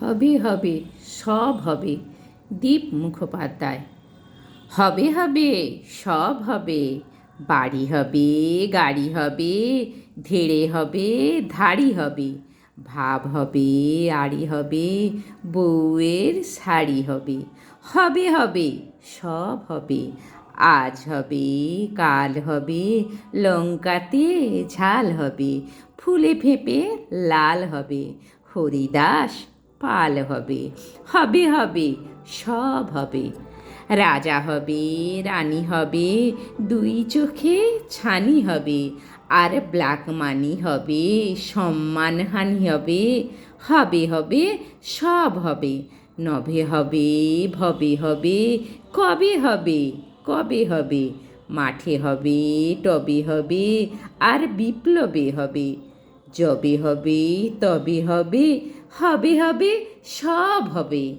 হবে হবে সব হবে। দীপ মুখোপাধ্যায়। হবে হবে সব হবে। বাড়ি হবে, গাড়ি হবে, ধেড়ে হবে, ধাড়ি হবে। ভাব হবে, আড়ি হবে, বউয়ের শাড়ি হবে। হবে হবে সব হবে। আজ হবে, কাল হবে, লঙ্কাতে ঝাল হবে, ফুলে ফেঁপে লাল হবে, হরিদাস পাল হবে। হবে হবে সব হবে। রাজা হবে, রানী হবে, দুই চোখে ছানি হবে, আর ব্ল্যাক মানি হবে, সম্মানহানি হবে। হবে হবে সব হবে। নভে হবে, ভবে হবে, কবে হবে, কবে হবে। মাঠে হবে, টবে হবে, আর বিপ্লবে হবে। যবে হবে তবে হবে। হবে হবে সব হবে।